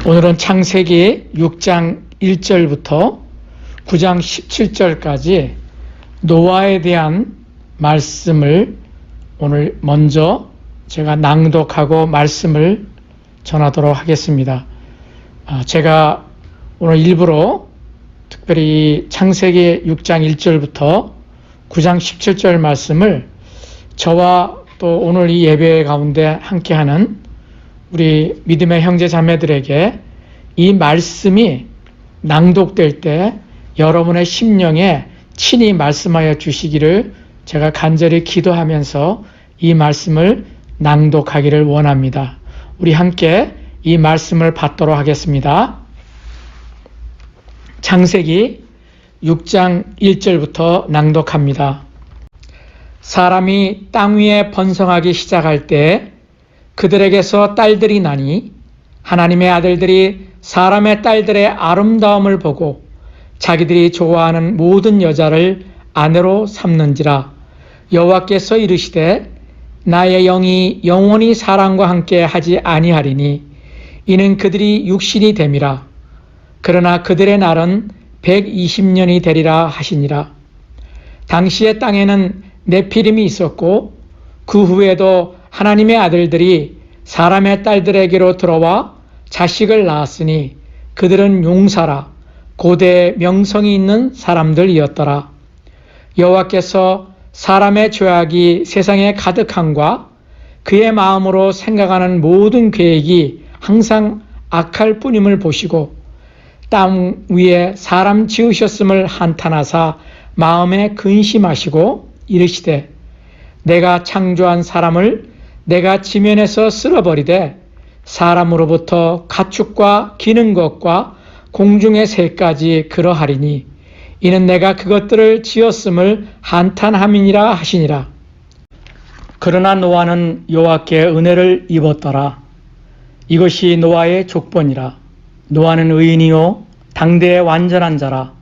오늘은 창세기 6장 1절부터 9장 17절까지 노아에 대한 말씀을 오늘 먼저 제가 낭독하고 말씀을 전하도록 하겠습니다. 제가 오늘 일부러 특별히 창세기 6장 1절부터 9장 17절 말씀을 저와 또 오늘 이 예배 가운데 함께하는 우리 믿음의 형제 자매들에게 이 말씀이 낭독될 때 여러분의 심령에 친히 말씀하여 주시기를 제가 간절히 기도하면서 이 말씀을 낭독하기를 원합니다. 우리 함께 이 말씀을 받도록 하겠습니다. 창세기 6장 1절부터 낭독합니다. 사람이 땅 위에 번성하기 시작할 때 그들에게서 딸들이 나니 하나님의 아들들이 사람의 딸들의 아름다움을 보고 자기들이 좋아하는 모든 여자를 아내로 삼는지라. 여호와께서 이르시되 나의 영이 영원히 사람과 함께 하지 아니하리니 이는 그들이 육신이 됨이라. 그러나 그들의 날은 120년이 되리라 하시니라. 당시의 땅에는 네피림이 있었고 그 후에도 하나님의 아들들이 사람의 딸들에게로 들어와 자식을 낳았으니 그들은 용사라 고대 명성이 있는 사람들이었더라. 여호와께서 사람의 죄악이 세상에 가득함과 그의 마음으로 생각하는 모든 계획이 항상 악할 뿐임을 보시고 땅 위에 사람 지으셨음을 한탄하사 마음에 근심하시고 이르시되 내가 창조한 사람을 내가 지면에서 쓸어버리되 사람으로부터 가축과 기는 것과 공중의 새까지 그러하리니 이는 내가 그것들을 지었음을 한탄함이니라 하시니라. 그러나 노아는 여호와께 은혜를 입었더라. 이것이 노아의 족본이라. 노아는 의인이요 당대의 완전한 자라.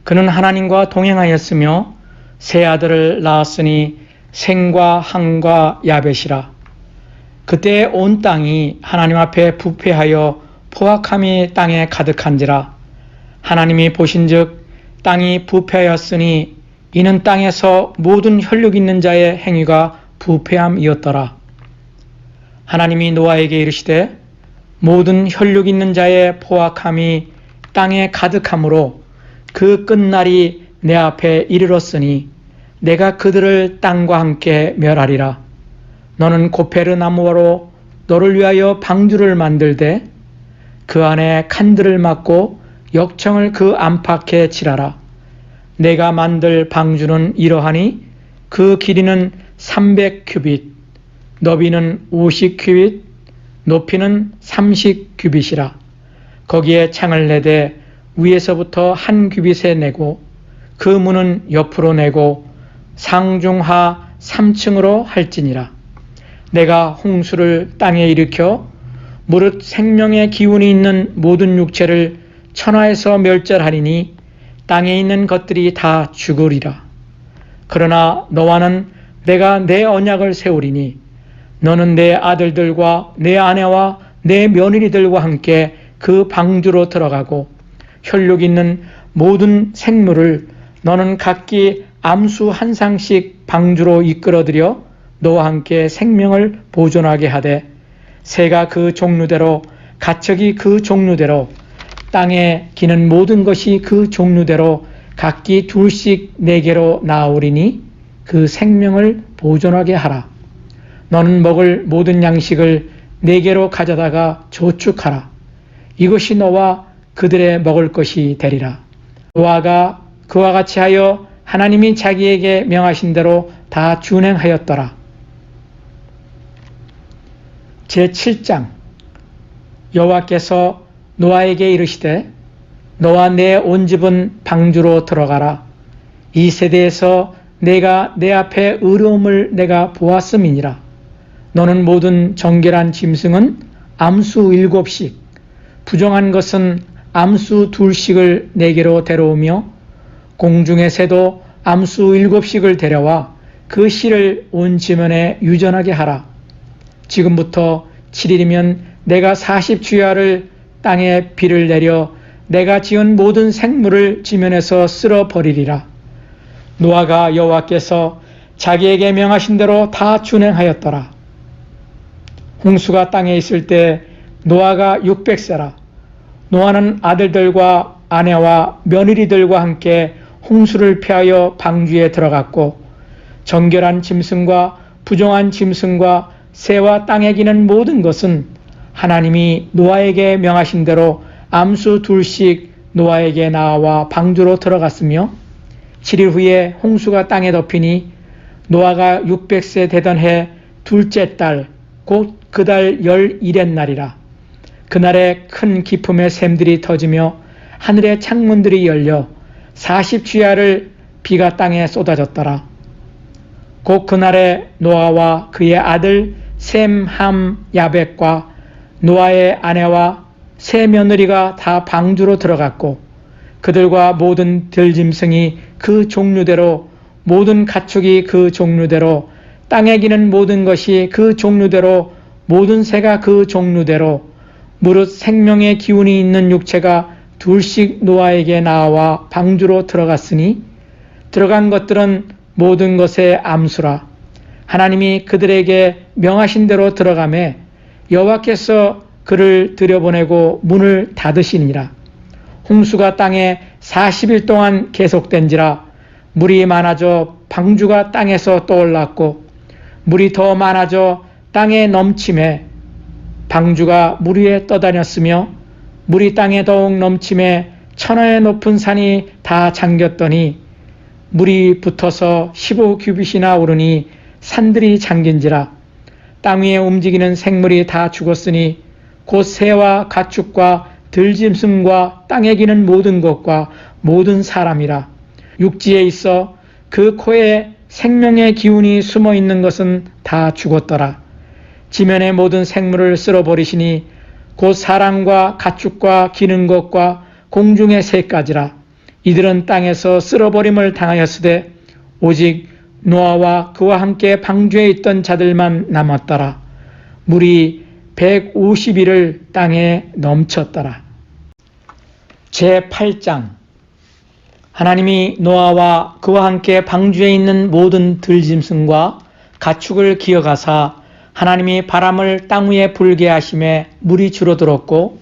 그는 하나님과 동행하였으며 세 아들을 낳았으니 셈과 함과 야벳이라. 그때 온 땅이 하나님 앞에 부패하여 포악함이 땅에 가득한지라. 하나님이 보신즉 땅이 부패하였으니 이는 땅에서 모든 혈육 있는 자의 행위가 부패함이었더라. 하나님이 노아에게 이르시되 모든 혈육 있는 자의 포악함이 땅에 가득함으로 그 끝날이 내 앞에 이르렀으니 내가 그들을 땅과 함께 멸하리라. 너는 고페르 나무로 너를 위하여 방주를 만들되 그 안에 칸들을 막고 역청을 그 안팎에 칠하라. 내가 만들 방주는 이러하니 그 길이는 300규빗, 너비는 50규빗, 높이는 30규빗이라. 거기에 창을 내되 위에서부터 한 규빗에 내고 그 문은 옆으로 내고 상중하 3층으로 할지니라. 내가 홍수를 땅에 일으켜 무릇 생명의 기운이 있는 모든 육체를 천하에서 멸절하리니 땅에 있는 것들이 다 죽으리라. 그러나 너와는 내가 내 언약을 세우리니 너는 내 아들들과 내 아내와 내 며느리들과 함께 그 방주로 들어가고 혈육 있는 모든 생물을 너는 각기 암수 한 상씩 방주로 이끌어들여 너와 함께 생명을 보존하게 하되 새가 그 종류대로 가축이 그 종류대로 땅에 기는 모든 것이 그 종류대로 각기 둘씩 내게로 나오리니 그 생명을 보존하게 하라. 너는 먹을 모든 양식을 내게로 가져다가 저축하라. 이것이 너와 그들의 먹을 것이 되리라. 노아가 그와 같이 하여 하나님이 자기에게 명하신 대로 다 준행하였더라. 제7장 여호와께서 노아에게 이르시되 너와 내 온 집은 방주로 들어가라. 이 세대에서 내가 내 앞에 의로움을 내가 보았음이니라. 너는 모든 정결한 짐승은 암수 7씩 부정한 것은 암수 2씩을 내게로 데려오며 공중의 새도 암수 7씩을 데려와 그 씨를 온 지면에 유전하게 하라. 지금부터 7일이면 내가 40주야를 땅에 비를 내려 내가 지은 모든 생물을 지면에서 쓸어버리리라. 노아가 여호와께서 자기에게 명하신 대로 다 준행하였더라. 홍수가 땅에 있을 때 노아가 600세라. 노아는 아들들과 아내와 며느리들과 함께 홍수를 피하여 방주에 들어갔고, 정결한 짐승과 부정한 짐승과 새와 땅에 기는 모든 것은 하나님이 노아에게 명하신 대로 암수 둘씩 노아에게 나와 방주로 들어갔으며, 7일 후에 홍수가 땅에 덮이니 노아가 600세 되던 해 둘째 달 곧 그 달 11의 날이라. 그날에 큰 기품의 샘들이 터지며 하늘의 창문들이 열려 40주야를 비가 땅에 쏟아졌더라. 곧 그날에 노아와 그의 아들 셈, 함, 야벳과 노아의 아내와 세 며느리가 다 방주로 들어갔고, 그들과 모든 들짐승이 그 종류대로, 모든 가축이 그 종류대로, 땅에 기는 모든 것이 그 종류대로, 모든 새가 그 종류대로, 무릇 생명의 기운이 있는 육체가 둘씩 노아에게 나와 방주로 들어갔으니, 들어간 것들은 모든 것의 암수라. 하나님이 그들에게 명하신 대로 들어가매 여호와께서 그를 들여보내고 문을 닫으시니라. 홍수가 땅에 40일 동안 계속된지라. 물이 많아져 방주가 땅에서 떠올랐고, 물이 더 많아져 땅에 넘침에 방주가 물 위에 떠다녔으며, 물이 땅에 더욱 넘침에 천하의 높은 산이 다 잠겼더니 물이 붙어서 15규빗이나 오르니 산들이 잠긴지라. 땅 위에 움직이는 생물이 다 죽었으니 곧 새와 가축과 들짐승과 땅에 기는 모든 것과 모든 사람이라. 육지에 있어 그 코에 생명의 기운이 숨어 있는 것은 다 죽었더라. 지면의 모든 생물을 쓸어버리시니 곧 사람과 가축과 기는 것과 공중의 새까지라. 이들은 땅에서 쓸어버림을 당하였으되 오직 노아와 그와 함께 방주에 있던 자들만 남았더라. 물이 150일을 땅에 넘쳤더라. 제8장. 하나님이 노아와 그와 함께 방주에 있는 모든 들짐승과 가축을 기어가사 하나님이 바람을 땅 위에 불게 하심에 물이 줄어들었고,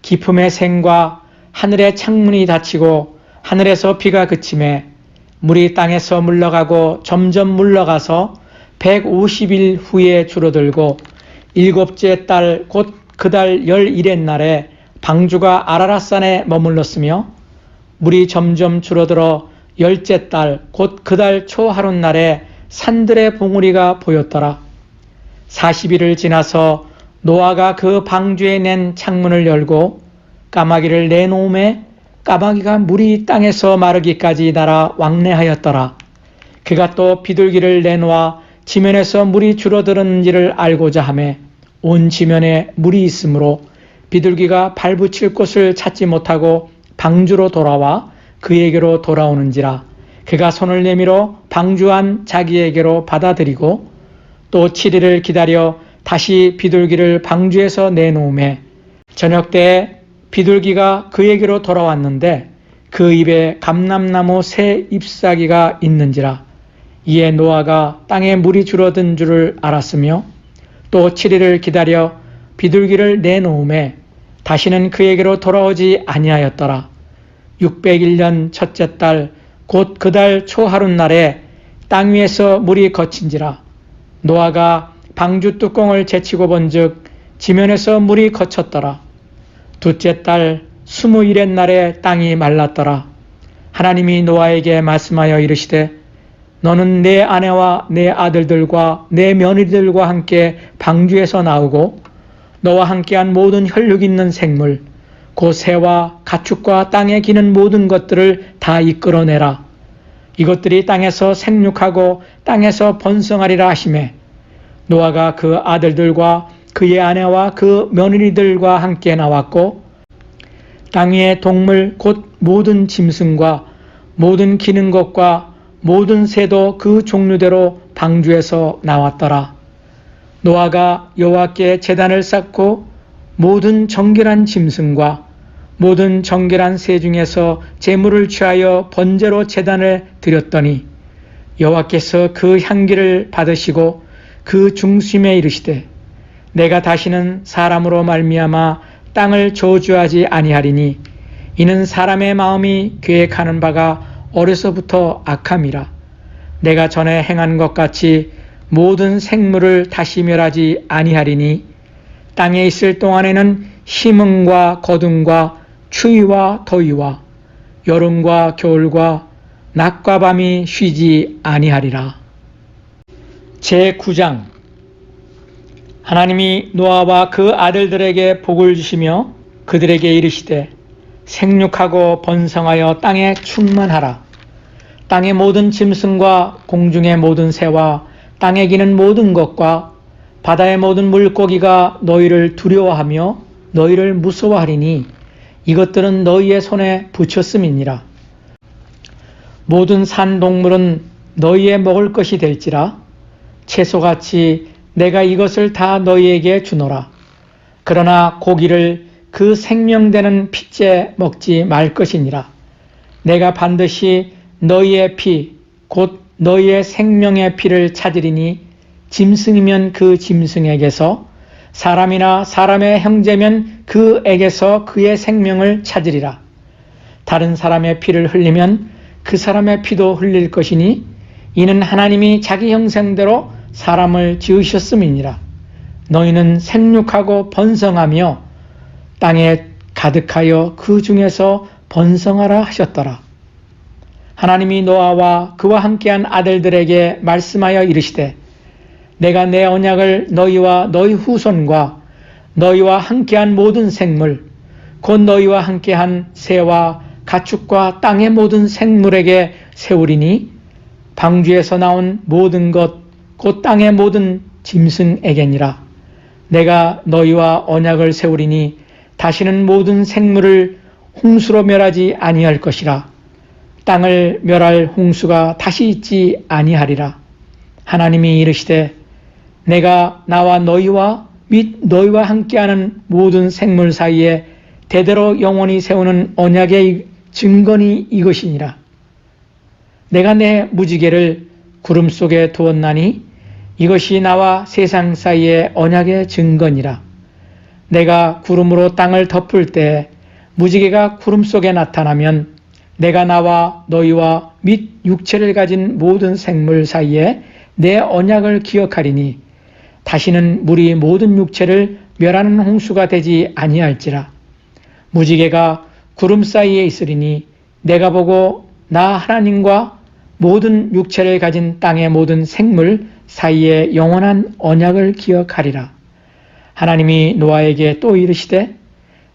기품의 샘과 하늘의 창문이 닫히고 하늘에서 비가 그치매 물이 땅에서 물러가고 점점 물러가서 150일 후에 줄어들고, 일곱째 달 곧 그 달 11의 날에 방주가 아라랏산에 머물렀으며, 물이 점점 줄어들어 열째 달 곧 그 달 초 하룻날에 산들의 봉우리가 보였더라. 40일을 지나서 노아가 그 방주에 낸 창문을 열고 까마귀를 내놓음에 까마귀가 물이 땅에서 마르기까지 날아 왕래하였더라. 그가 또 비둘기를 내놓아 지면에서 물이 줄어드는지를 알고자 하매 온 지면에 물이 있으므로 비둘기가 발붙일 곳을 찾지 못하고 방주로 돌아와 그에게로 돌아오는지라. 그가 손을 내밀어 방주 안 자기에게로 받아들이고 또 7일을 기다려 다시 비둘기를 방주에서 내놓음에 저녁 때에 비둘기가 그에게로 돌아왔는데 그 입에 감람나무 새 잎사귀가 있는지라. 이에 노아가 땅에 물이 줄어든 줄을 알았으며 또 7일을 기다려 비둘기를 내놓음에 다시는 그에게로 돌아오지 아니하였더라. 601년 첫째 달 곧 그 달 초 하룻날에 땅 위에서 물이 거친지라. 노아가 방주 뚜껑을 제치고 본즉 지면에서 물이 거쳤더라. 둘째 달 20일의 날에 땅이 말랐더라. 하나님이 노아에게 말씀하여 이르시되 너는 내 아내와 내 아들들과 내 며느리들과 함께 방주에서 나오고 너와 함께한 모든 혈육 있는 생물 곧 새와 가축과 땅에 기는 모든 것들을 다 이끌어내라. 이것들이 땅에서 생육하고 땅에서 번성하리라 하시매 노아가 그 아들들과 그의 아내와 그 며느리들과 함께 나왔고 땅 위의 동물 곧 모든 짐승과 모든 기는 것과 모든 새도 그 종류대로 방주에서 나왔더라. 노아가 여호와께 제단을 쌓고 모든 정결한 짐승과 모든 정결한 새 중에서 제물을 취하여 번제로 제단에 드렸더니 여호와께서 그 향기를 받으시고 그 중심에 이르시되 내가 다시는 사람으로 말미암아 땅을 저주하지 아니하리니 이는 사람의 마음이 계획하는 바가 어려서부터 악함이라. 내가 전에 행한 것 같이 모든 생물을 다시 멸하지 아니하리니 땅에 있을 동안에는 심음과 거둠과 추위와 더위와 여름과 겨울과 낮과 밤이 쉬지 아니하리라. 제9장. 하나님이 노아와 그 아들들에게 복을 주시며 그들에게 이르시되 생육하고 번성하여 땅에 충만하라. 땅의 모든 짐승과 공중의 모든 새와 땅에 기는 모든 것과 바다의 모든 물고기가 너희를 두려워하며 너희를 무서워하리니 이것들은 너희의 손에 붙였음이니라. 모든 산 동물은 너희의 먹을 것이 될지라. 채소같이 내가 이것을 다 너희에게 주노라. 그러나 고기를 그 생명되는 피째 먹지 말 것이니라. 내가 반드시 너희의 피, 곧 너희의 생명의 피를 찾으리니 짐승이면 그 짐승에게서, 사람이나 사람의 형제면 그에게서 그의 생명을 찾으리라. 다른 사람의 피를 흘리면 그 사람의 피도 흘릴 것이니 이는 하나님이 자기 형상대로 사람을 지으셨음이니라. 너희는 생육하고 번성하며 땅에 가득하여 그 중에서 번성하라 하셨더라. 하나님이 노아와 그와 함께한 아들들에게 말씀하여 이르시되 내가 내 언약을 너희와 너희 후손과 너희와 함께한 모든 생물 곧 너희와 함께한 새와 가축과 땅의 모든 생물에게 세우리니 방주에서 나온 모든 것 곧 땅의 모든 짐승에게니라. 내가 너희와 언약을 세우리니 다시는 모든 생물을 홍수로 멸하지 아니할 것이라. 땅을 멸할 홍수가 다시 있지 아니하리라. 하나님이 이르시되 내가 나와 너희와 및 너희와 함께하는 모든 생물 사이에 대대로 영원히 세우는 언약의 증거니 이것이니라. 내가 내 무지개를 구름 속에 두었나니 이것이 나와 세상 사이의 언약의 증거니라. 내가 구름으로 땅을 덮을 때 무지개가 구름 속에 나타나면 내가 나와 너희와 및 육체를 가진 모든 생물 사이에 내 언약을 기억하리니 다시는 물이 모든 육체를 멸하는 홍수가 되지 아니할지라. 무지개가 구름 사이에 있으리니 내가 보고 나 하나님과 모든 육체를 가진 땅의 모든 생물 사이에 영원한 언약을 기억하리라. 하나님이 노아에게 또 이르시되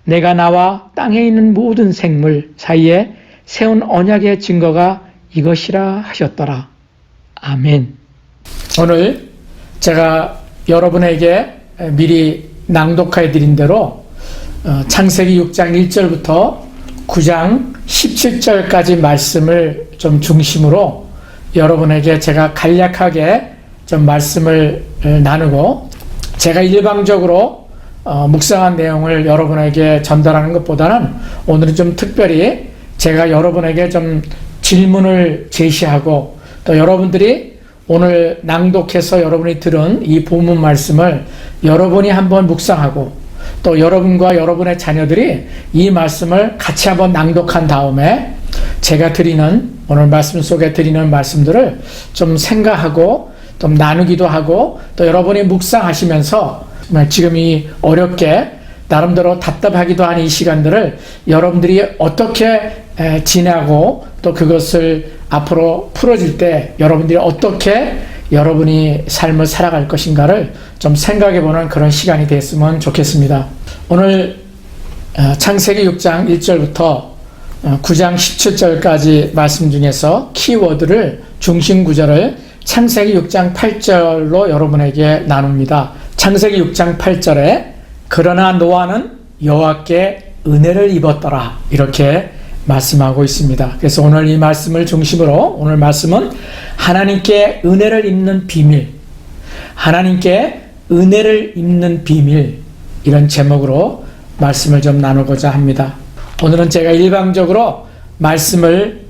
내가 나와 땅에 있는 모든 생물 사이에 세운 언약의 증거가 이것이라 하셨더라. 아멘. 오늘 제가 여러분에게 미리 낭독해 드린 대로 창세기 6장 1절부터 9장 17절까지 말씀을 좀 중심으로 여러분에게 제가 간략하게 좀 말씀을 나누고 제가 일방적으로 묵상한 내용을 여러분에게 전달하는 것보다는 오늘은 좀 특별히 제가 여러분에게 좀 질문을 제시하고 또 여러분들이 오늘 낭독해서 여러분이 들은 이 본문 말씀을 여러분이 한번 묵상하고 또 여러분과 여러분의 자녀들이 이 말씀을 같이 한번 낭독한 다음에 제가 드리는 오늘 말씀 속에 드리는 말씀들을 좀 생각하고 좀 나누기도 하고 또 여러분이 묵상하시면서 지금 이 어렵게 나름대로 답답하기도 한 이 시간들을 여러분들이 어떻게 지나고 또 그것을 앞으로 풀어질 때 여러분들이 어떻게 여러분이 삶을 살아갈 것인가를 좀 생각해보는 그런 시간이 됐으면 좋겠습니다. 오늘 창세기 6장 1절부터 9장 17절까지 말씀 중에서 키워드를 중심 구절을 창세기 6장 8절로 여러분에게 나눕니다. 창세기 6장 8절에 그러나 노아는 여호와께 은혜를 입었더라 이렇게 말씀하고 있습니다. 그래서 오늘 이 말씀을 중심으로 오늘 말씀은 하나님께 은혜를 입는 비밀, 하나님께 은혜를 입는 비밀, 이런 제목으로 말씀을 좀 나누고자 합니다. 오늘은 제가 일방적으로 말씀을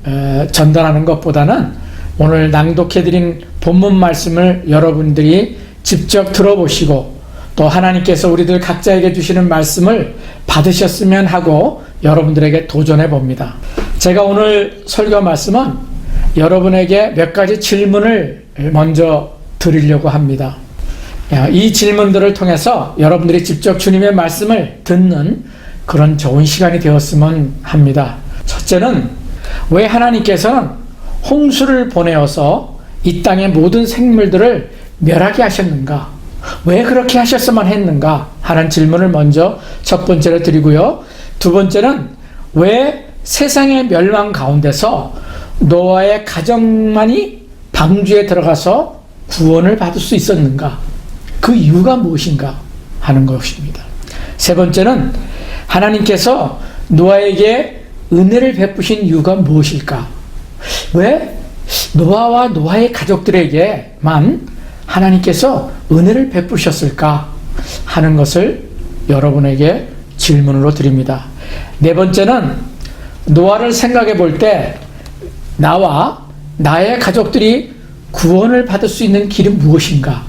전달하는 것보다는 오늘 낭독해드린 본문 말씀을 여러분들이 직접 들어보시고 또 하나님께서 우리들 각자에게 주시는 말씀을 받으셨으면 하고 여러분들에게 도전해 봅니다. 제가 오늘 설교 말씀은 여러분에게 몇 가지 질문을 먼저 드리려고 합니다. 이 질문들을 통해서 여러분들이 직접 주님의 말씀을 듣는 그런 좋은 시간이 되었으면 합니다. 첫째는 왜 하나님께서는 홍수를 보내어서 이 땅의 모든 생물들을 멸하게 하셨는가? 왜 그렇게 하셨으면 했는가? 하는 질문을 먼저 첫 번째로 드리고요. 두 번째는 왜 세상의 멸망 가운데서 노아의 가정만이 방주에 들어가서 구원을 받을 수 있었는가? 그 이유가 무엇인가 하는 것입니다. 세 번째는 하나님께서 노아에게 은혜를 베푸신 이유가 무엇일까? 왜 노아와 노아의 가족들에게만 하나님께서 은혜를 베푸셨을까 하는 것을 여러분에게 질문으로 드립니다. 네 번째는 노아를 생각해 볼 때 나와 나의 가족들이 구원을 받을 수 있는 길이 무엇인가?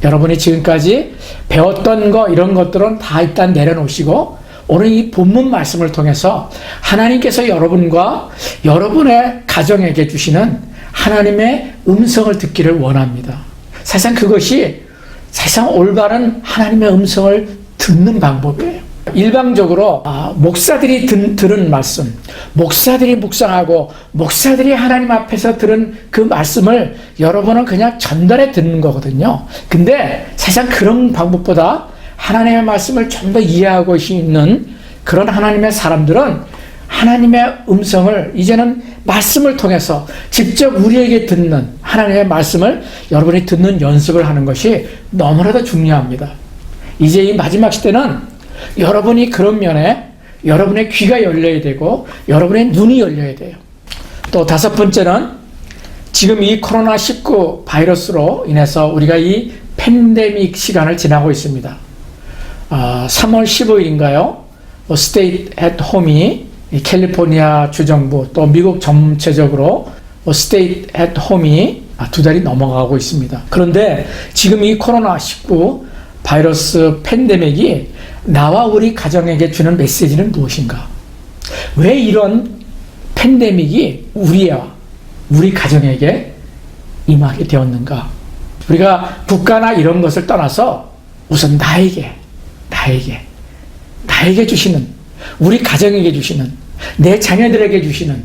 여러분이 지금까지 배웠던 거 이런 것들은 다 일단 내려놓으시고 오늘 이 본문 말씀을 통해서 하나님께서 여러분과 여러분의 가정에게 주시는 하나님의 음성을 듣기를 원합니다. 사실상 그것이 사실상 올바른 하나님의 음성을 듣는 방법이에요. 일방적으로 목사들이 들은 말씀, 목사들이 묵상하고 목사들이 하나님 앞에서 들은 그 말씀을 여러분은 그냥 전달해 듣는 거거든요. 근데 사실상 그런 방법보다 하나님의 말씀을 좀 더 이해하고 있는 그런 하나님의 사람들은 하나님의 음성을 이제는 말씀을 통해서 직접 우리에게 듣는 하나님의 말씀을 여러분이 듣는 연습을 하는 것이 너무나도 중요합니다. 이제 이 마지막 시대는 여러분이 그런 면에 여러분의 귀가 열려야 되고 여러분의 눈이 열려야 돼요. 또 다섯 번째는 지금 이 코로나19 바이러스로 인해서 우리가 이 팬데믹 시간을 지나고 있습니다. 3월 15일인가요? Stay at Home이 캘리포니아 주정부 또 미국 전체적으로 Stay at Home이 2달이 넘어가고 있습니다. 그런데 지금 이 코로나19 바이러스 팬데믹이 나와 우리 가정에게 주는 메시지는 무엇인가? 왜 이런 팬데믹이 우리와 우리 가정에게 임하게 되었는가? 우리가 국가나 이런 것을 떠나서 우선 나에게 주시는, 우리 가정에게 주시는, 내 자녀들에게 주시는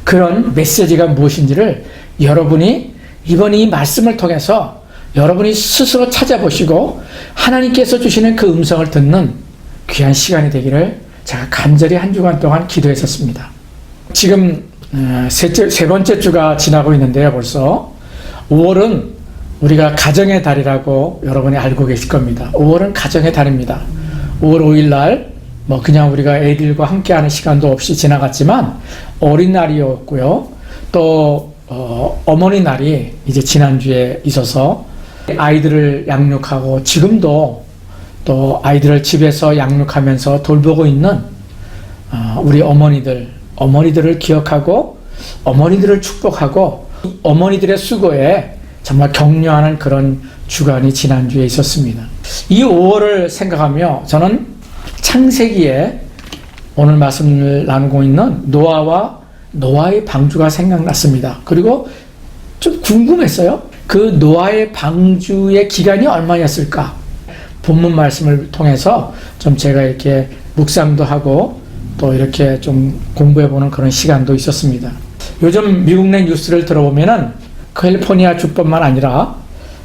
그런 메시지가 무엇인지를 여러분이 이번 이 말씀을 통해서 여러분이 스스로 찾아보시고 하나님께서 주시는 그 음성을 듣는 귀한 시간이 되기를 제가 간절히 한 주간 동안 기도했었습니다. 지금 세 번째 주가 지나고 있는데요. 벌써 5월은 우리가 가정의 달이라고 여러분이 알고 계실 겁니다. 5월은 가정의 달입니다. 5월 5일 날 그냥 우리가 애들과 함께하는 시간도 없이 지나갔지만 어린날이었고요. 또 어머니 날이 이제 지난주에 있어서 아이들을 양육하고 지금도 또 아이들을 집에서 양육하면서 돌보고 있는 우리 어머니들을 기억하고 어머니들을 축복하고 어머니들의 수고에 정말 격려하는 그런 주간이 지난주에 있었습니다. 이 5월을 생각하며 저는 창세기에 오늘 말씀을 나누고 있는 노아와 노아의 방주가 생각났습니다. 그리고 좀 궁금했어요. 그 노아의 방주의 기간이 얼마였을까? 본문 말씀을 통해서 좀 제가 이렇게 묵상도 하고 또 이렇게 좀 공부해보는 그런 시간도 있었습니다. 요즘 미국 내 뉴스를 들어보면은 캘리포니아 주뿐만 아니라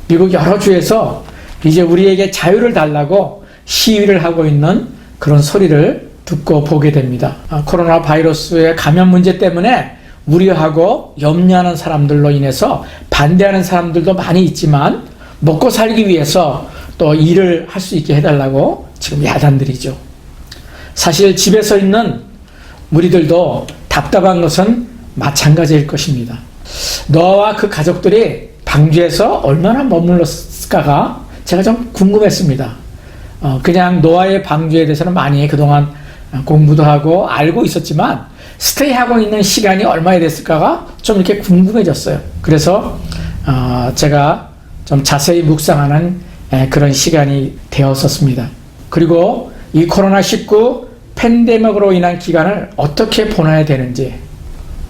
미국 여러 주에서 이제 우리에게 자유를 달라고 시위를 하고 있는 그런 소리를 듣고 보게 됩니다. 코로나 바이러스의 감염 문제 때문에 우려하고 염려하는 사람들로 인해서 반대하는 사람들도 많이 있지만 먹고 살기 위해서 또 일을 할 수 있게 해달라고 지금 야단들이죠. 사실 집에서 있는 우리들도 답답한 것은 마찬가지일 것입니다. 너와 그 가족들이 방주에서 얼마나 머물렀을까가 제가 좀 궁금했습니다. 그냥 노아의 방주에 대해서는 많이 그동안 공부도 하고 알고 있었지만 스테이하고 있는 시간이 얼마나 됐을까가 좀 이렇게 궁금해졌어요. 그래서 제가 좀 자세히 묵상하는 그런 시간이 되었었습니다. 그리고 이 코로나19 팬데믹으로 인한 기간을 어떻게 보내야 되는지,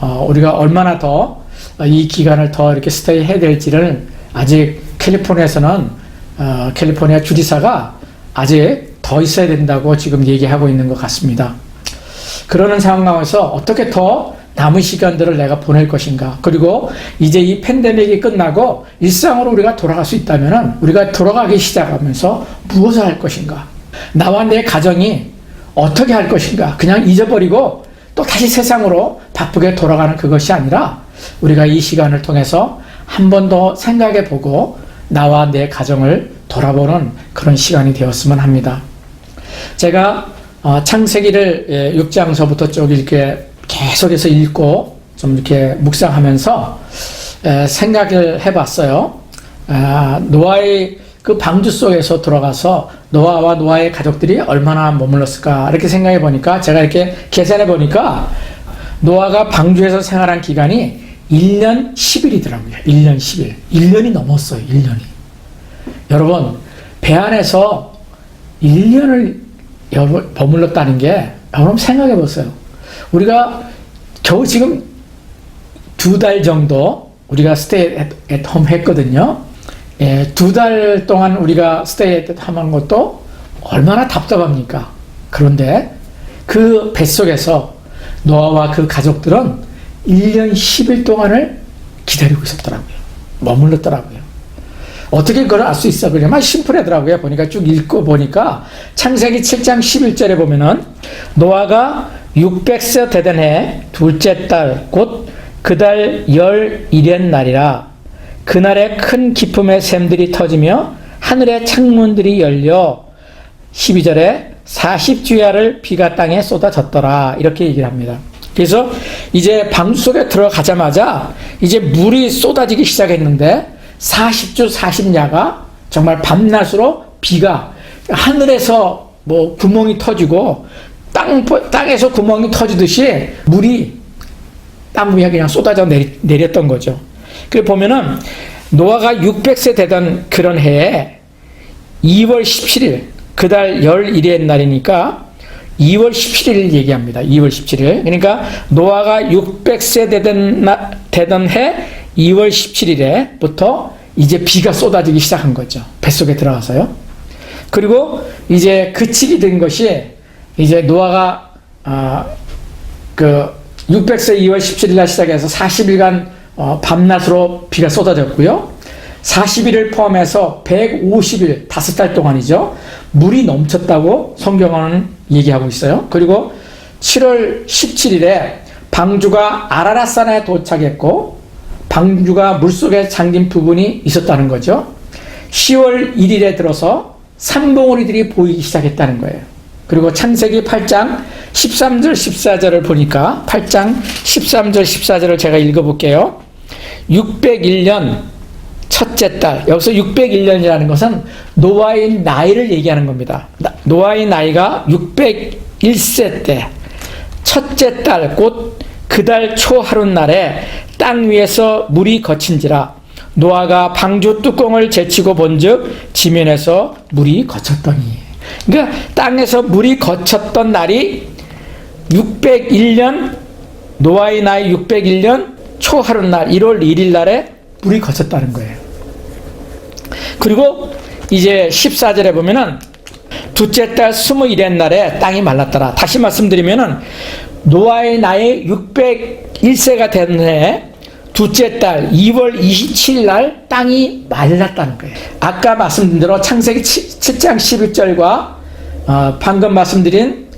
우리가 얼마나 더 이 기간을 더 이렇게 스테이 해야 될지를 아직 캘리포니아에서는 캘리포니아 주지사가 아직 더 있어야 된다고 지금 얘기하고 있는 것 같습니다. 그러는 상황에서 어떻게 더 남은 시간들을 내가 보낼 것인가, 그리고 이제 이 팬데믹이 끝나고 일상으로 우리가 돌아갈 수 있다면 우리가 돌아가기 시작하면서 무엇을 할 것인가, 나와 내 가정이 어떻게 할 것인가, 그냥 잊어버리고 또 다시 세상으로 바쁘게 돌아가는 그것이 아니라 우리가 이 시간을 통해서 한 번 더 생각해 보고 나와 내 가정을 돌아보는 그런 시간이 되었으면 합니다. 제가 창세기를 6장서부터 쭉 이렇게 계속해서 읽고 좀 이렇게 묵상하면서 생각을 해봤어요. 노아의 그 방주 속에서 들어가서 노아와 노아의 가족들이 얼마나 머물렀을까 이렇게 생각해 보니까, 제가 이렇게 계산해 보니까 노아가 방주에서 생활한 기간이 1년 10일이더라고요. 1년 10일. 1년이 넘었어요. 1년이. 여러분, 배 안에서 1년을 머물렀다는 게, 여러분 생각해 보세요. 우리가 겨우 지금 2달 정도 우리가 스테이 앳 홈 했거든요. 2달 동안 우리가 스테이 앳 홈 하는 것도 얼마나 답답합니까? 그런데 그 뱃속에서 노아와 그 가족들은 1년 10일 동안을 기다리고 있었더라고요. 머물렀더라고요. 어떻게 그걸 알 수 있어? 그냥 심플하더라고요. 보니까 쭉 읽고 보니까 창세기 7장 11절에 보면은 노아가 600세 되던 해 둘째 달 곧 그 달 11의 날이라 그날에 큰 기쁨의 샘들이 터지며 하늘의 창문들이 열려 12절에 40주야를 비가 땅에 쏟아졌더라 이렇게 얘기를 합니다. 그래서 이제 방주 속에 들어가자마자 이제 물이 쏟아지기 시작했는데 40주 40야가 정말 밤낮으로 비가 하늘에서 뭐 구멍이 터지고 땅에서 구멍이 터지듯이 물이 땅 위에 그냥 쏟아져 내렸던 거죠. 그래 보면은 노아가 600세 되던 그런 해에 2월 17일 그달 11의 날이니까 2월 17일 얘기합니다. 2월 17일. 그러니까 노아가 600세 되던 해 2월 17일에부터 이제 비가 쏟아지기 시작한 거죠. 뱃속에 들어가서요. 그리고 이제 그치게 된 것이 이제 노아가 그 600세 2월 17일 날 시작해서 40일간 밤낮으로 비가 쏟아졌고요. 40일을 포함해서 150일 5달 동안이죠. 물이 넘쳤다고 성경은 얘기하고 있어요. 그리고 7월 17일에 방주가 아라랏산에 도착했고 방주가 물속에 잠긴 부분이 있었다는 거죠. 10월 1일에 들어서 산봉우리들이 보이기 시작했다는 거예요. 그리고 창세기 8장 13절 14절을 보니까 8장 13절 14절을 제가 읽어볼게요. 601년 첫째 달, 여기서 601년이라는 것은 노아의 나이를 얘기하는 겁니다. 노아의 나이가 601세 때 첫째 달 곧 그 달 초 하룻날에 땅 위에서 물이 거친지라 노아가 방주 뚜껑을 제치고 본즉 지면에서 물이 거쳤더니, 그러니까 땅에서 물이 거쳤던 날이 601년 노아의 나이 601년 초 하룻날 1월 1일 날에 물이 거쳤다는 거예요. 그리고 이제 14절에 보면은 둘째 달 21의 날에 땅이 말랐더라. 다시 말씀드리면은 노아의 나이 601세가 된 해 둘째 달 2월 27일 날 땅이 말랐다는 거예요. 아까 말씀드린 대로 창세기 7장 11절과 방금 말씀드린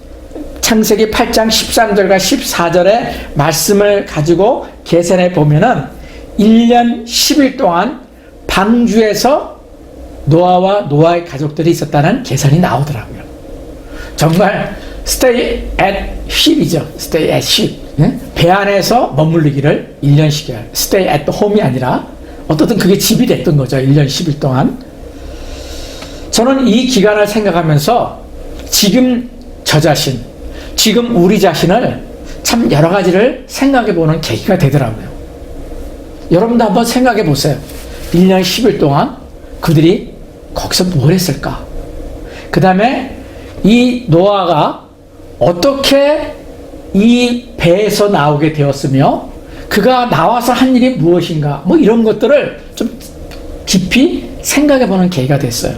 창세기 8장 13절과 14절의 말씀을 가지고 계산해 보면은 1년 10일 동안 방주에서 노아와 노아의 가족들이 있었다는 계산이 나오더라고요. 정말 stay at ship이죠. stay at ship. 배 안에서 머물르기를 1년씩이야. stay at home이 아니라 어떻든 그게 집이 됐던 거죠. 1년 10일 동안. 저는 이 기간을 생각하면서 지금 저 자신, 지금 우리 자신을 참 여러 가지를 생각해 보는 계기가 되더라고요. 여러분도 한번 생각해 보세요. 1년 10일 동안 그들이 거기서 뭘 했을까? 그 다음에 이 노아가 어떻게 이 배에서 나오게 되었으며 그가 나와서 한 일이 무엇인가, 뭐 이런 것들을 좀 깊이 생각해 보는 계기가 됐어요.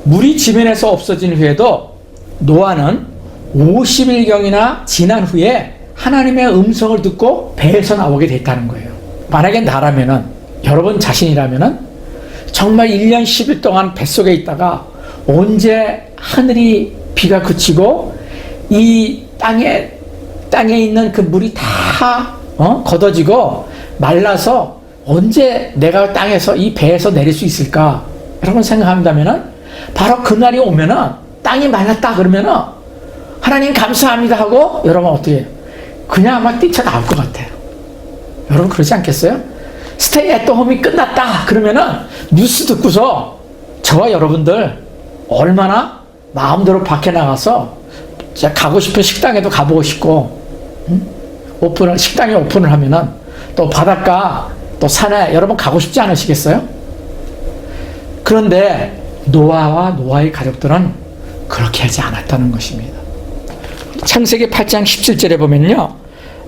물이 지면에서 없어진 후에도 노아는 50일경이나 지난 후에 하나님의 음성을 듣고 배에서 나오게 됐다는 거예요. 만약에 나라면은, 여러분 자신이라면은 정말 1년 10일 동안 뱃속에 있다가 언제 하늘이 비가 그치고 이 땅에 있는 그 물이 다 걷어지고 말라서 언제 내가 땅에서 이 배에서 내릴 수 있을까? 여러분 생각한다면은 바로 그날이 오면은 땅이 말랐다 그러면은 하나님 감사합니다 하고 여러분 어떻게 해요? 그냥 아마 뛰쳐나올 것 같아요. 여러분 그러지 않겠어요? 스테이 앳 더 홈이 끝났다 그러면은 뉴스 듣고서 저와 여러분들 얼마나 마음대로 밖에 나가서 제가 가고 싶은 식당에도 가보고 싶고, 식당에 오픈을 하면은 또 바닷가 또 산에 여러분 가고 싶지 않으시겠어요? 그런데 노아와 노아의 가족들은 그렇게 하지 않았다는 것입니다. 창세기 8장 17절에 보면요,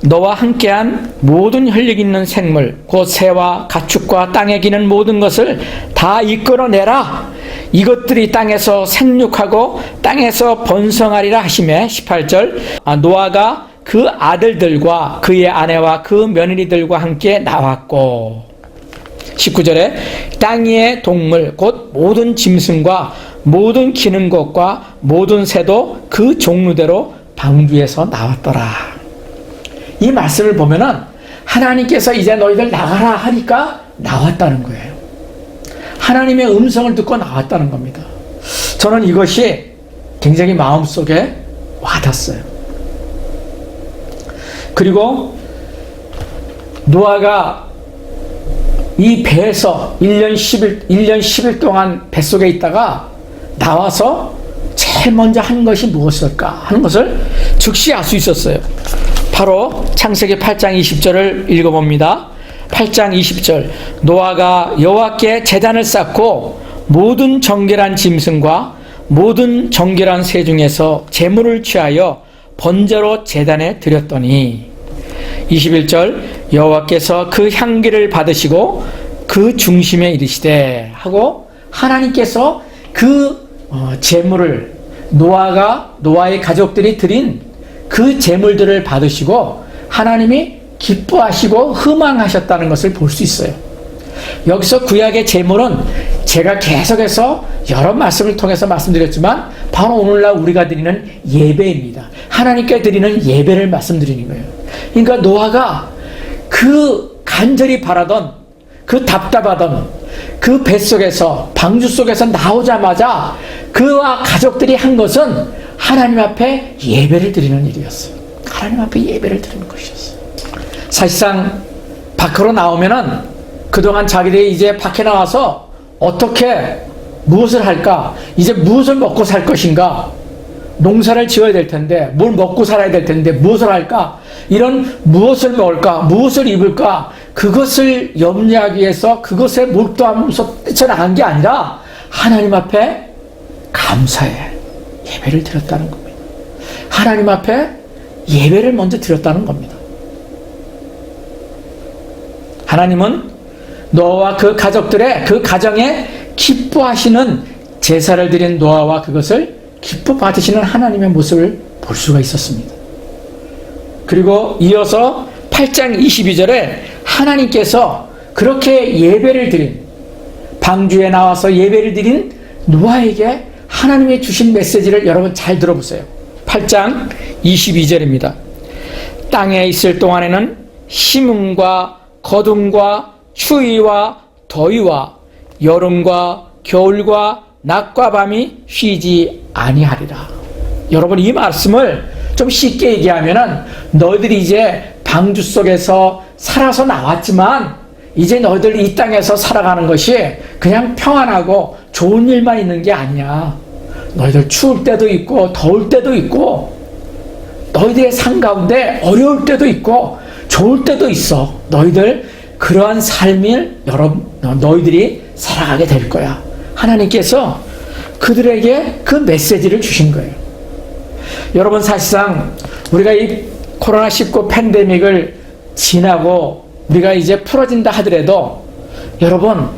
너와 함께한 모든 혈육 있는 생물 곧 새와 가축과 땅에 기는 모든 것을 다 이끌어내라. 이것들이 땅에서 생육하고 땅에서 번성하리라 하시매. 18절 노아가 그 아들들과 그의 아내와 그 며느리들과 함께 나왔고, 19절에 땅 위의 동물 곧 모든 짐승과 모든 기는 것과 모든 새도 그 종류대로 방주에서 나왔더라. 이 말씀을 보면은 하나님께서 이제 너희들 나가라 하니까 나왔다는 거예요. 하나님의 음성을 듣고 나왔다는 겁니다. 저는 이것이 굉장히 마음속에 와닿았어요. 그리고 노아가 이 배에서 1년 10일 동안 뱃속에 있다가 나와서 제일 먼저 한 것이 무엇일까 하는 것을 즉시 알 수 있었어요. 바로 창세기 8장 20절을 읽어봅니다. 8장 20절 노아가 여호와께 제단을 쌓고 모든 정결한 짐승과 모든 정결한 새 중에서 제물을 취하여 번제로 제단에 드렸더니, 21절 여호와께서 그 향기를 받으시고 그 중심에 이르시되 하고, 하나님께서 그 제물을 노아의 가족들이 드린 그 제물들을 받으시고 하나님이 기뻐하시고 흥망하셨다는 것을 볼 수 있어요. 여기서 구약의 제물은 제가 계속해서 여러 말씀을 통해서 말씀드렸지만 바로 오늘날 우리가 드리는 예배입니다. 하나님께 드리는 예배를 말씀드리는 거예요. 그러니까 노아가 그 간절히 바라던, 그 답답하던 그 뱃속에서, 방주 속에서 나오자마자 그와 가족들이 한 것은 하나님 앞에 예배를 드리는 일이었어요. 하나님 앞에 예배를 드리는 것이었어요. 사실상 밖으로 나오면은 그동안 자기들이 이제 밖에 나와서 어떻게 무엇을 할까? 이제 무엇을 먹고 살 것인가? 농사를 지어야 될 텐데 뭘 먹고 살아야 될 텐데 무엇을 할까? 이런 무엇을 먹을까? 무엇을 입을까? 그것을 염려하기 위해서 그것에 몰두하면서 뛰쳐나간 게 아니라 하나님 앞에 감사해 예배를 드렸다는 겁니다. 하나님 앞에 예배를 먼저 드렸다는 겁니다. 하나님은 노아와 그 가족들의 그 가정에 기뻐하시는 제사를 드린 노아와 그것을 기뻐 받으시는 하나님의 모습을 볼 수가 있었습니다. 그리고 이어서 8장 22절에 하나님께서 그렇게 예배를 드린, 방주에 나와서 예배를 드린 노아에게 하나님이 주신 메시지를 여러분 잘 들어보세요. 8장 22절입니다. 땅에 있을 동안에는 심음과 거둠과 추위와 더위와 여름과 겨울과 낮과 밤이 쉬지 아니하리라. 여러분 이 말씀을 좀 쉽게 얘기하면은 너희들이 이제 방주 속에서 살아서 나왔지만 이제 너희들 이 땅에서 살아가는 것이 그냥 평안하고 좋은 일만 있는 게 아니야. 너희들 추울 때도 있고 더울 때도 있고 너희들의 삶 가운데 어려울 때도 있고 좋을 때도 있어. 너희들 그러한 삶을 너희들이 살아가게 될 거야. 하나님께서 그들에게 그 메시지를 주신 거예요. 여러분, 사실상 우리가 이 코로나19 팬데믹을 지나고 우리가 이제 풀어진다 하더라도 여러분,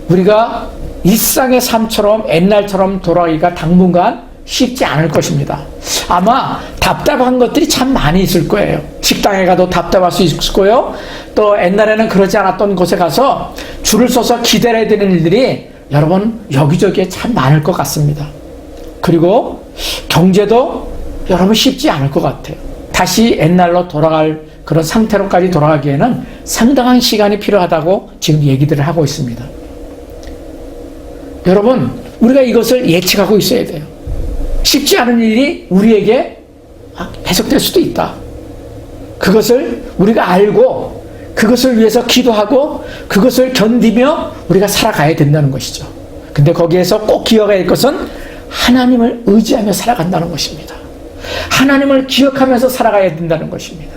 우리가 일상의 삶처럼 옛날처럼 돌아가기가 당분간 쉽지 않을 것입니다. 아마 답답한 것들이 참 많이 있을 거예요. 식당에 가도 답답할 수 있을 거예요. 또 옛날에는 그러지 않았던 곳에 가서 줄을 서서 기다려야 되는 일들이 여러분 여기저기에 참 많을 것 같습니다. 그리고 경제도 여러분 쉽지 않을 것 같아요. 다시 옛날로 돌아갈 그런 상태로까지 돌아가기에는 상당한 시간이 필요하다고 지금 얘기들을 하고 있습니다. 여러분, 우리가 이것을 예측하고 있어야 돼요. 쉽지 않은 일이 우리에게 계속될 수도 있다. 그것을 우리가 알고 그것을 위해서 기도하고 그것을 견디며 우리가 살아가야 된다는 것이죠. 근데 거기에서 꼭 기억해야 할 것은 하나님을 의지하며 살아간다는 것입니다. 하나님을 기억하면서 살아가야 된다는 것입니다.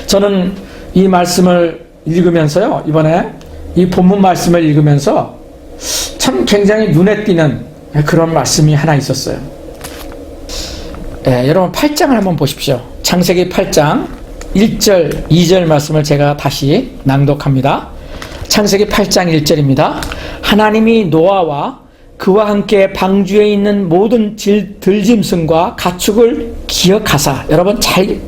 저는 이 말씀을 읽으면서요, 이번에 이 본문 말씀을 읽으면서 참 굉장히 눈에 띄는 그런 말씀이 하나 있었어요. 여러분 8장을 한번 보십시오. 창세기 8장 1절 2절 말씀을 제가 다시 낭독합니다. 창세기 8장 1절입니다. 하나님이 노아와 그와 함께 방주에 있는 모든 들짐승과 가축을 기억하사. 여러분 잘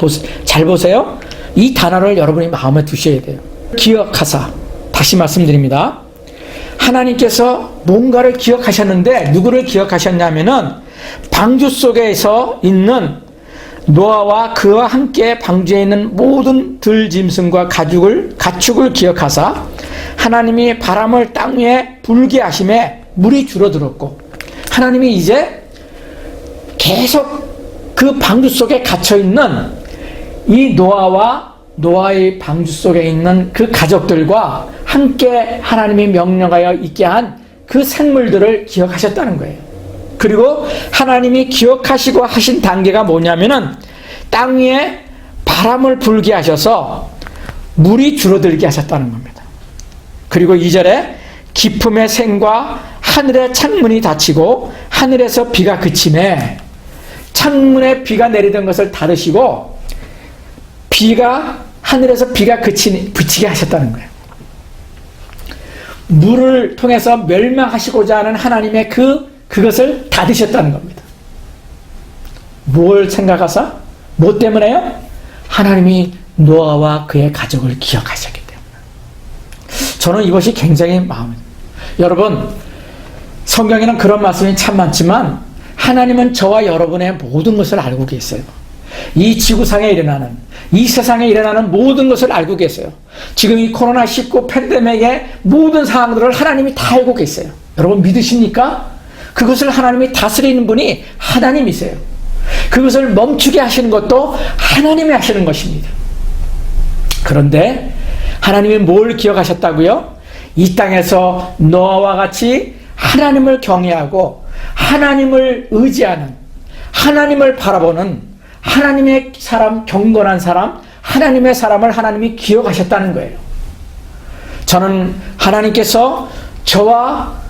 보세요. 이 단어를 여러분이 마음에 두셔야 돼요. 기억하사. 다시 말씀드립니다. 하나님께서 뭔가를 기억하셨는데 누구를 기억하셨냐면은 방주 속에서 있는 노아와 그와 함께 방주에 있는 모든 들짐승과 가축을 기억하사 하나님이 바람을 땅 위에 불게 하심에 물이 줄어들었고, 하나님이 이제 계속 그 방주 속에 갇혀 있는 이 노아의 방주 속에 있는 그 가족들과 함께 하나님이 명령하여 있게 한 그 생물들을 기억하셨다는 거예요. 그리고 하나님이 기억하시고 하신 단계가 뭐냐면은 땅 위에 바람을 불게 하셔서 물이 줄어들게 하셨다는 겁니다. 그리고 2절에 기품의 샘과 하늘의 창문이 닫히고 하늘에서 비가 그치매, 창문에 비가 내리던 것을 닫으시고 하늘에서 비가 그치게 하셨다는 거예요. 물을 통해서 멸망하시고자 하는 하나님의 그것을 닫으셨다는 겁니다. 뭘 생각하사? 뭐 때문에요? 하나님이 노아와 그의 가족을 기억하셨기 때문에. 저는 이것이 굉장히 여러분, 성경에는 그런 말씀이 참 많지만 하나님은 저와 여러분의 모든 것을 알고 계세요. 이 지구상에 일어나는, 이 세상에 일어나는 모든 것을 알고 계세요. 지금 이 코로나19 팬데믹의 모든 상황들을 하나님이 다 알고 계세요. 여러분 믿으십니까? 그것을 하나님이 다스리는 분이 하나님이세요. 그것을 멈추게 하시는 것도 하나님이 하시는 것입니다. 그런데 하나님이 뭘 기억하셨다고요? 이 땅에서 노아와 같이 하나님을 경외하고 하나님을 의지하는, 하나님을 바라보는 하나님의 사람, 경건한 사람, 하나님의 사람을 하나님이 기억하셨다는 거예요. 저는 하나님께서 저와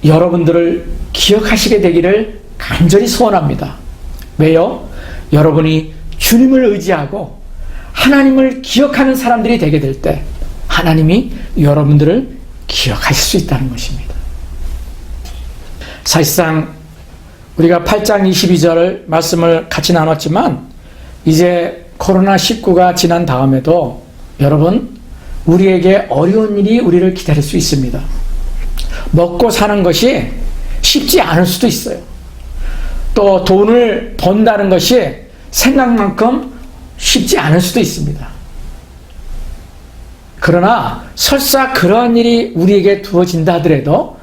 여러분들을 기억하시게 되기를 간절히 소원합니다. 왜요? 여러분이 주님을 의지하고 하나님을 기억하는 사람들이 되게 될 때 하나님이 여러분들을 기억하실 수 있다는 것입니다. 사실상 우리가 8장 22절 말씀을 같이 나눴지만 이제 코로나19가 지난 다음에도 여러분, 우리에게 어려운 일이 우리를 기다릴 수 있습니다. 먹고 사는 것이 쉽지 않을 수도 있어요. 또 돈을 번다는 것이 생각만큼 쉽지 않을 수도 있습니다. 그러나 설사 그러한 일이 우리에게 두어진다 하더라도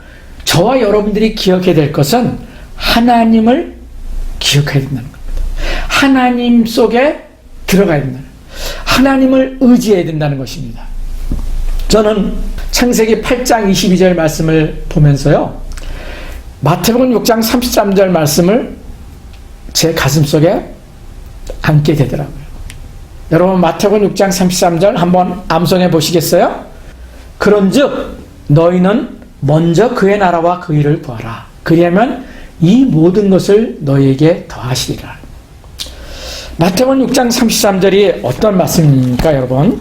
저와 여러분들이 기억해야 될 것은 하나님을 기억해야 된다는 겁니다. 하나님 속에 들어가야 된다는, 하나님을 의지해야 된다는 것입니다. 저는 창세기 8장 22절 말씀을 보면서요, 마태복음 6장 33절 말씀을 제 가슴속에 안게 되더라고요. 여러분, 마태복음 6장 33절 한번 암송해 보시겠어요? 그런즉 너희는 먼저 그의 나라와 그 일을 구하라. 그리하면 이 모든 것을 너희에게 더하시리라. 마태복음 6장 33절이 어떤 말씀입니까, 여러분?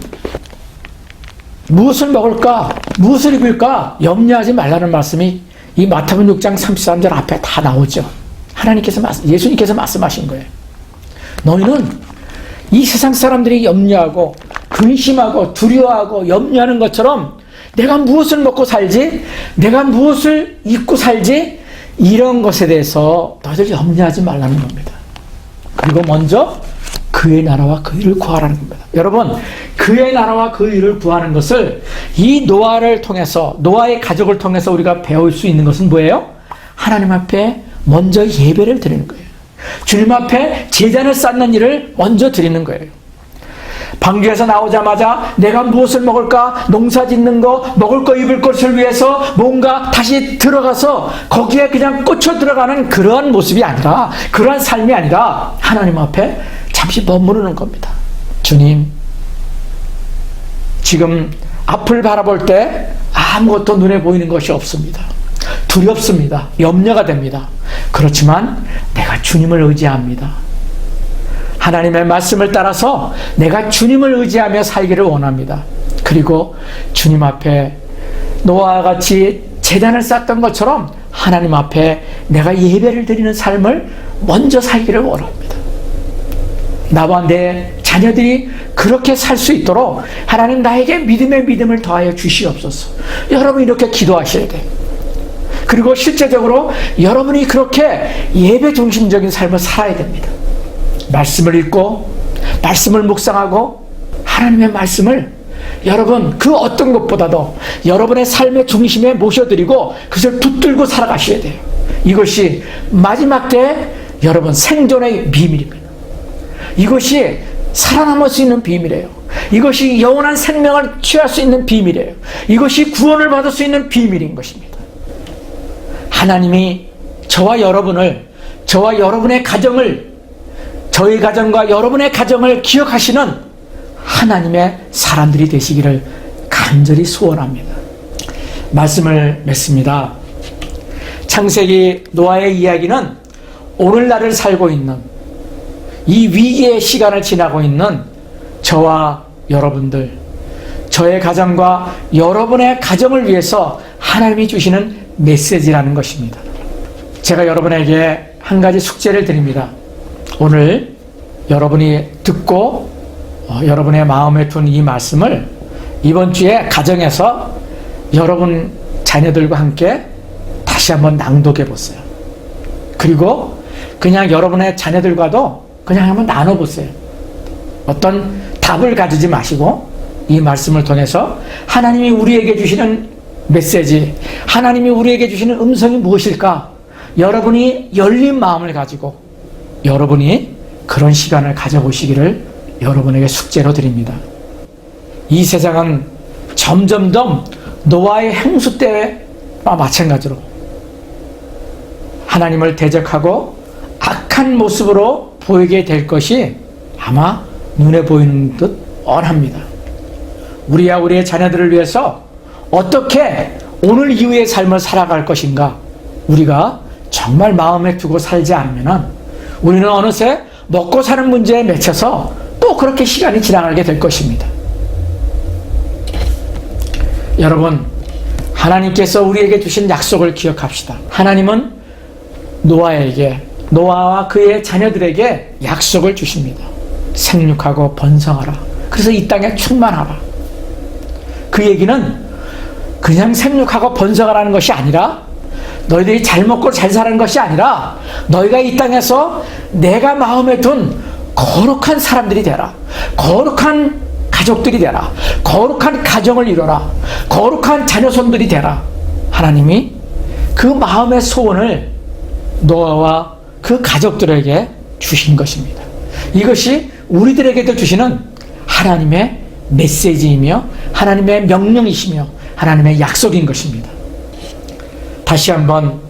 무엇을 먹을까? 무엇을 입을까? 염려하지 말라는 말씀이 이 마태복음 6장 33절 앞에 다 나오죠. 예수님께서 말씀하신 거예요. 너희는 이 세상 사람들이 염려하고 근심하고 두려워하고 염려하는 것처럼 내가 무엇을 먹고 살지? 내가 무엇을 입고 살지? 이런 것에 대해서 너희들 염려하지 말라는 겁니다. 그리고 먼저 그의 나라와 그 일을 구하라는 겁니다. 여러분, 그의 나라와 그 일을 구하는 것을 이 노아를 통해서, 노아의 가족을 통해서 우리가 배울 수 있는 것은 뭐예요? 하나님 앞에 먼저 예배를 드리는 거예요. 주님 앞에 제단을 쌓는 일을 먼저 드리는 거예요. 방주에서 나오자마자 내가 무엇을 먹을까, 농사 짓는 거, 먹을 거, 입을 것을 위해서 뭔가 다시 들어가서 거기에 그냥 꽂혀 들어가는 그러한 모습이 아니라, 그러한 삶이 아니라 하나님 앞에 잠시 머무르는 겁니다. 주님, 지금 앞을 바라볼 때 아무것도 눈에 보이는 것이 없습니다. 두렵습니다. 염려가 됩니다. 그렇지만 내가 주님을 의지합니다. 하나님의 말씀을 따라서 내가 주님을 의지하며 살기를 원합니다. 그리고 주님 앞에 노아와 같이 제단을 쌓던 것처럼 하나님 앞에 내가 예배를 드리는 삶을 먼저 살기를 원합니다. 나와 내 자녀들이 그렇게 살 수 있도록 하나님 나에게 믿음을 더하여 주시옵소서. 여러분 이렇게 기도하셔야 돼요. 그리고 실제적으로 여러분이 그렇게 예배 중심적인 삶을 살아야 됩니다. 말씀을 읽고 말씀을 묵상하고 하나님의 말씀을 여러분 그 어떤 것보다도 여러분의 삶의 중심에 모셔드리고 그것을 붙들고 살아가셔야 돼요. 이것이 마지막 때 여러분 생존의 비밀입니다. 이것이 살아남을 수 있는 비밀이에요. 이것이 영원한 생명을 취할 수 있는 비밀이에요. 이것이 구원을 받을 수 있는 비밀인 것입니다. 하나님이 저와 여러분을, 저와 여러분의 가정을, 저희 가정과 여러분의 가정을 기억하시는 하나님의 사람들이 되시기를 간절히 소원합니다. 말씀을 맺습니다. 창세기 노아의 이야기는 오늘날을 살고 있는 이 위기의 시간을 지나고 있는 저와 여러분들, 저의 가정과 여러분의 가정을 위해서 하나님이 주시는 메시지라는 것입니다. 제가 여러분에게 한 가지 숙제를 드립니다. 오늘 여러분이 듣고 여러분의 마음에 둔 이 말씀을 이번 주에 가정에서 여러분 자녀들과 함께 다시 한번 낭독해 보세요. 그리고 그냥 여러분의 자녀들과도 그냥 한번 나눠보세요. 어떤 답을 가지지 마시고 이 말씀을 통해서 하나님이 우리에게 주시는 메시지, 하나님이 우리에게 주시는 음성이 무엇일까? 여러분이 열린 마음을 가지고 여러분이 그런 시간을 가져보시기를 여러분에게 숙제로 드립니다. 이 세상은 점점 더 노아의 행수 때와 마찬가지로 하나님을 대적하고 악한 모습으로 보이게 될 것이 아마 눈에 보이는 듯 뻔합니다. 우리와 우리의 자녀들을 위해서 어떻게 오늘 이후의 삶을 살아갈 것인가, 우리가 정말 마음에 두고 살지 않으면 우리는 어느새 먹고 사는 문제에 맺혀서 또 그렇게 시간이 지나가게 될 것입니다. 여러분, 하나님께서 우리에게 주신 약속을 기억합시다. 하나님은 노아와 그의 자녀들에게 약속을 주십니다. 생육하고 번성하라. 그래서 이 땅에 충만하라. 그 얘기는 그냥 생육하고 번성하라는 것이 아니라, 너희들이 잘 먹고 잘 사는 것이 아니라, 너희가 이 땅에서 내가 마음에 둔 거룩한 사람들이 되라. 거룩한 가족들이 되라. 거룩한 가정을 이뤄라. 거룩한 자녀손들이 되라. 하나님이 그 마음의 소원을 노아와 그 가족들에게 주신 것입니다. 이것이 우리들에게도 주시는 하나님의 메시지이며 하나님의 명령이시며 하나님의 약속인 것입니다. 다시 한번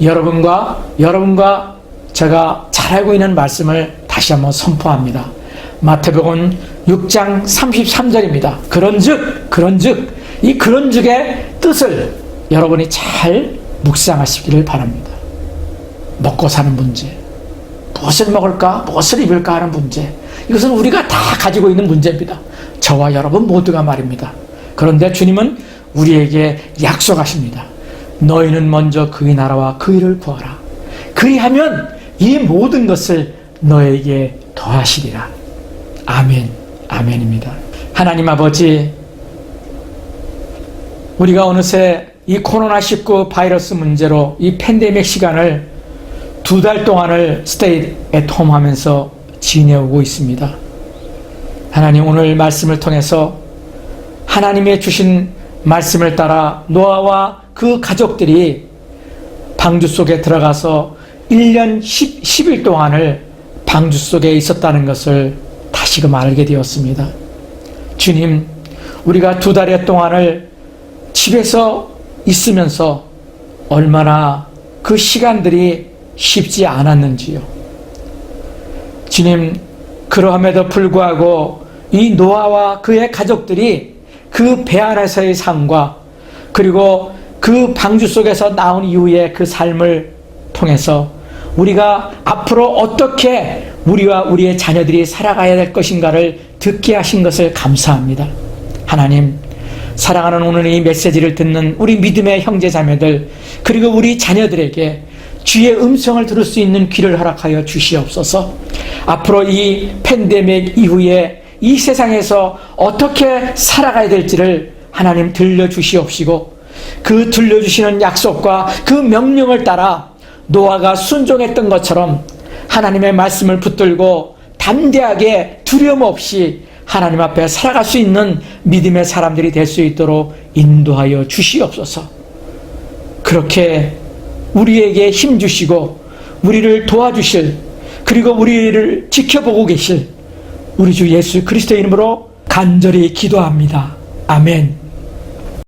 여러분과 제가 잘 알고 있는 말씀을 다시 한번 선포합니다. 마태복음 6장 33절입니다. 그런즉 이 그런즉의 뜻을 여러분이 잘 묵상하시기를 바랍니다. 먹고 사는 문제, 무엇을 먹을까, 무엇을 입을까 하는 문제, 이것은 우리가 다 가지고 있는 문제입니다. 저와 여러분 모두가 말입니다. 그런데 주님은 우리에게 약속하십니다. 너희는 먼저 그의 나라와 그의 일을 구하라. 그리하면 이 모든 것을 너에게 더하시리라. 아멘, 아멘입니다. 하나님 아버지, 우리가 어느새 이 코로나19 바이러스 문제로 이 팬데믹 시간을 2달 동안을 스테이 앳 홈 하면서 지내오고 있습니다. 하나님, 오늘 말씀을 통해서 하나님의 주신 말씀을 따라 노아와 그 가족들이 방주 속에 들어가서 1년 10일 동안을 방주 속에 있었다는 것을 다시금 알게 되었습니다. 주님, 우리가 2달여 동안을 집에서 있으면서 얼마나 그 시간들이 쉽지 않았는지요. 주님, 그러함에도 불구하고 이 노아와 그의 가족들이 그 배 안에서의 삶과 그리고 그 방주 속에서 나온 이후의 그 삶을 통해서 우리가 앞으로 어떻게 우리와 우리의 자녀들이 살아가야 될 것인가를 듣게 하신 것을 감사합니다. 하나님, 사랑하는 오늘 이 메시지를 듣는 우리 믿음의 형제 자매들 그리고 우리 자녀들에게 주의 음성을 들을 수 있는 귀를 허락하여 주시옵소서. 앞으로 이 팬데믹 이후에 이 세상에서 어떻게 살아가야 될지를 하나님 들려주시옵시고 그 들려주시는 약속과 그 명령을 따라 노아가 순종했던 것처럼 하나님의 말씀을 붙들고 담대하게 두려움 없이 하나님 앞에 살아갈 수 있는 믿음의 사람들이 될 수 있도록 인도하여 주시옵소서. 그렇게 우리에게 힘 주시고 우리를 도와주실 그리고 우리를 지켜보고 계실 우리 주 예수 그리스도의 이름으로 간절히 기도합니다. 아멘.